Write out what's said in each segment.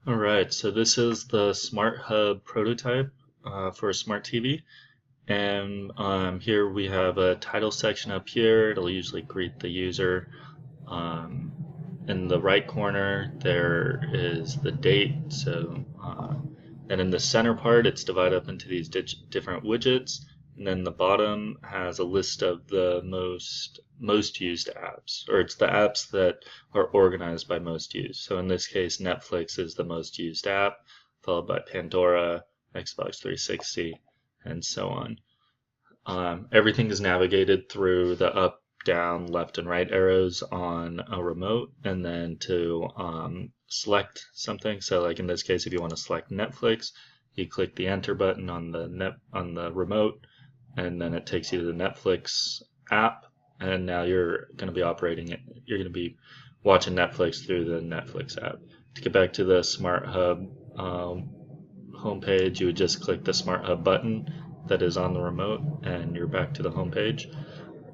All right, so this is the Smart Hub prototype for a smart TV. And here we have a title section up here. It'll usually greet the user. Um, in the right corner, there is the date. And in the center part, it's divided up into these different widgets. And then the bottom has a list of the most used apps, or it's the apps that are organized by most used. So in this case, Netflix is the most used app, followed by Pandora, Xbox 360, and so on. Everything is navigated through the up, down, left, and right arrows on a remote, and then to select something. So, like in this case, if you want to select Netflix, you click the Enter button on the remote, and then it takes you to the Netflix app, and now you're going to be operating it. You're going to be watching Netflix through the Netflix app. To get back to the Smart Hub homepage, you would just click the Smart Hub button that is on the remote, and you're back to the homepage.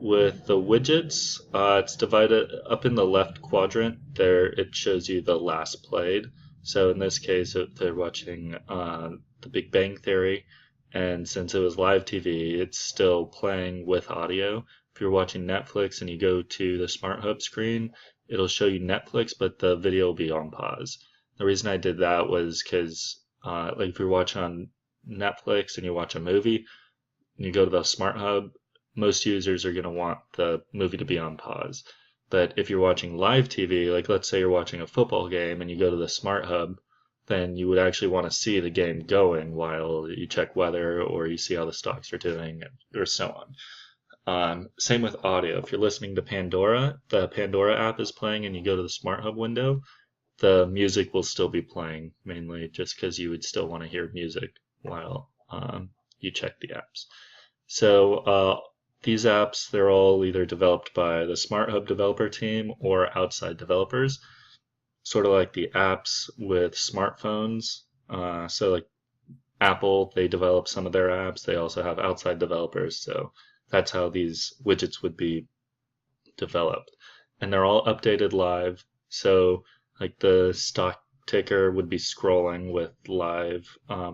With the widgets, it's divided up in the left quadrant. There, it shows you the last played. So in this case, if they're watching The Big Bang Theory, and since it was live TV, it's still playing with audio. If you're watching Netflix and you go to the Smart Hub screen, it'll show you Netflix, but the video will be on pause. The reason I did that was because, like, if you're watching on Netflix and you watch a movie and you go to the Smart Hub, most users are going to want the movie to be on pause. But if you're watching live TV, like let's say you're watching a football game and you go to the Smart Hub, then you would actually want to see the game going while you check weather or you see how the stocks are doing or so on. Same with audio. If you're listening to Pandora, the Pandora app is playing and you go to the Smart Hub window, the music will still be playing, mainly just because you would still want to hear music while you check the apps. So these apps, they're all either developed by the Smart Hub developer team or outside developers, sort of like the apps with smartphones. So like Apple, they develop some of their apps. They also have outside developers. So that's how these widgets would be developed. And they're all updated live. So like the stock ticker would be scrolling with live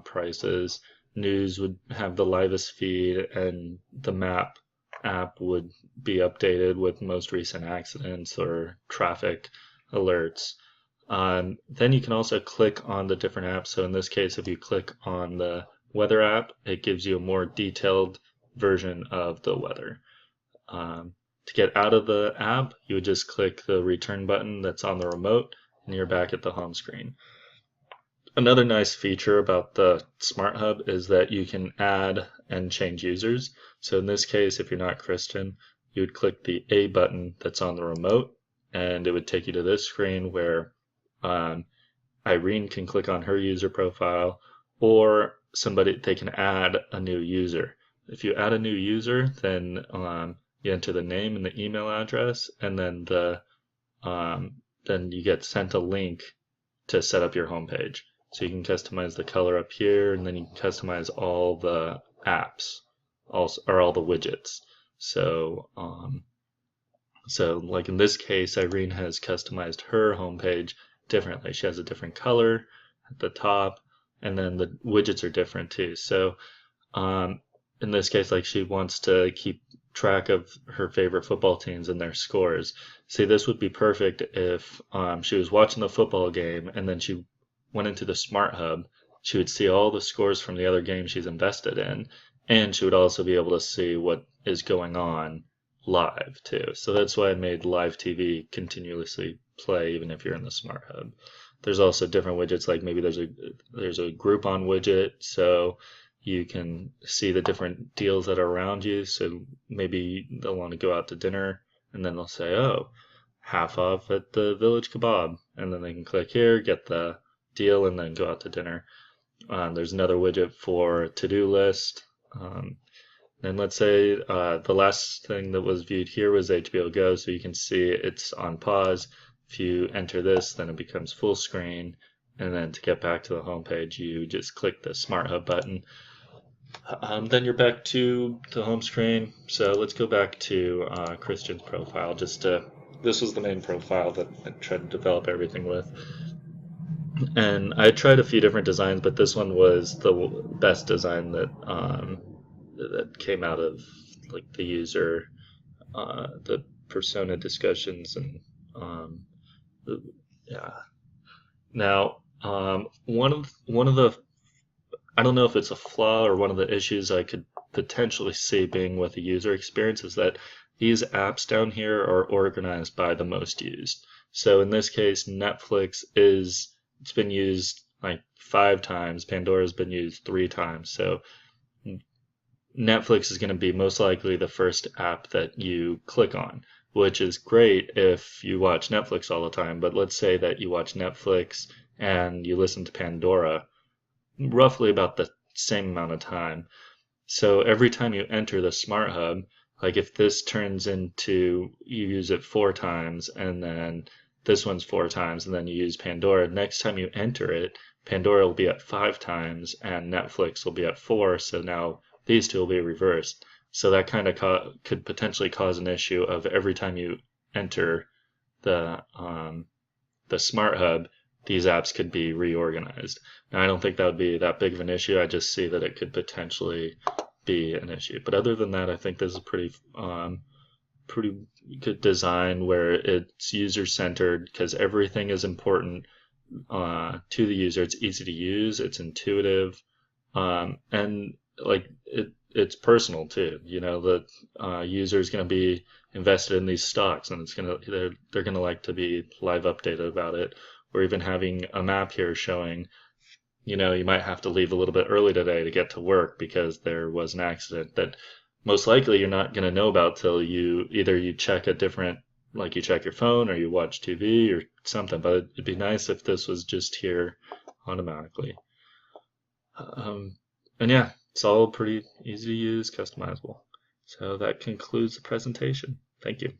prices. News would have the livest feed, and the map app would be updated with most recent accidents or traffic alerts. Then you can also click on the different apps. So in this case, if you click on the weather app, it gives you a more detailed version of the weather. To get out of the app, you would just click the return button that's on the remote, and you're back at the home screen. Another nice feature about the Smart Hub is that you can add and change users. So in this case, if you're not Christian, you would click the A button that's on the remote, and it would take you to this screen where Irene can click on her user profile, or they can add a new user. If you add a new user, then you enter the name and the email address, and then then you get sent a link to set up your homepage. So you can customize the color up here, and then you can customize all the apps, or all the widgets. So, like in this case, Irene has customized her homepage differently. She has a different color at the top, and then the widgets are different too. So, in this case, like she wants to keep track of her favorite football teams and their scores. See, this would be perfect if she was watching the football game and then she went into the Smart Hub. She would see all the scores from the other games she's invested in, and she would also be able to see what is going on live too. So that's why I made live TV continuously play even if you're in the Smart Hub. There's also different widgets, like maybe there's a Groupon widget, so you can see the different deals that are around you. So maybe they'll want to go out to dinner, and then they'll say, "Oh, half off at the Village Kebab," and then they can click here, get the deal, and then go out to dinner. There's another widget for to-do list. And let's say the last thing that was viewed here was HBO Go, so you can see it's on pause. If you enter this, then it becomes full screen, and then to get back to the home page, you just click the Smart Hub button. Then you're back to the home screen. So let's go back to Christian's profile. This was the main profile that I tried to develop everything with. And I tried a few different designs, but this one was the best design that came out of like the user, the persona discussions, and um, the, yeah. Now, one of the I don't know if it's a flaw or one of the issues I could potentially see being with the user experience is that these apps down here are organized by the most used. So in this case, it's been used like 5 times. Pandora's been used 3 times. So Netflix is going to be most likely the first app that you click on, which is great if you watch Netflix all the time. But let's say that you watch Netflix and you listen to Pandora roughly about the same amount of time. So every time you enter the Smart Hub, like if this turns into you use it 4 times and then this one's 4 times and then you use Pandora, next time you enter it, Pandora will be at 5 times and Netflix will be at 4. So now these two will be reversed. So that kind of could potentially cause an issue of every time you enter the um, the Smart Hub, these apps could be reorganized. Now, I don't think that would be that big of an issue. I just see that it could potentially be an issue. But other than that, I think this is pretty good design where it's user centered because everything is important to the user. It's easy to use. It's intuitive, and like it's personal too. You know, the user is going to be invested in these stocks, and they're gonna like to be live updated about it. Or even having a map here showing, you know, you might have to leave a little bit early today to get to work because there was an accident that most likely you're not going to know about till you check a different, like you check your phone or you watch TV or something. But it'd be nice if this was just here automatically. Um, and yeah, it's all pretty easy to use, customizable. So that concludes the presentation. Thank you.